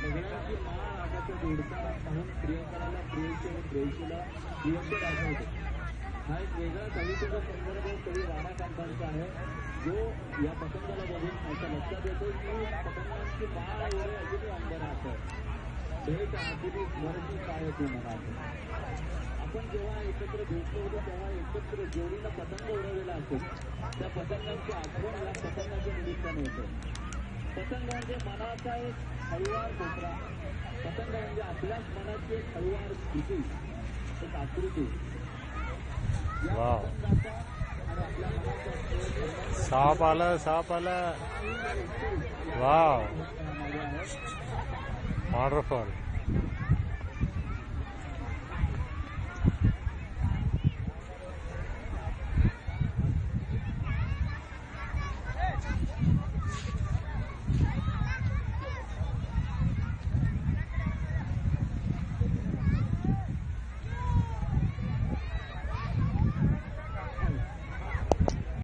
सगळ्यांची माळ आकाशात उडताना पाहून प्रियकराला प्रियशी आणि प्रेयशीला प्रियंकर आठवते. हा एक वेगळा कवितेचा संदर्भ कवी राणाकांतांचा आहे, जो या पतंगाला बघून असं लक्षात येतो की पतंगांची माळ एवढे अजूनही अंबरात भेट आपुली स्मरणी काय तू मनात. आपण जेव्हा एकत्र भेटलो होतो तेव्हा एकत्र जोडीनं पतंग उडवलेला असेल, त्या पतंगांची आठवण या पतंगाच्या निमित्ताने होतं. पतंग म्हणजे मनाचा एक हळुवार कोपरा, पतंग म्हणजे आपल्याच मनाची एक हळुवार स्थिती, एक आकृती. साप आलं, साप आलं. Wow, wonderful.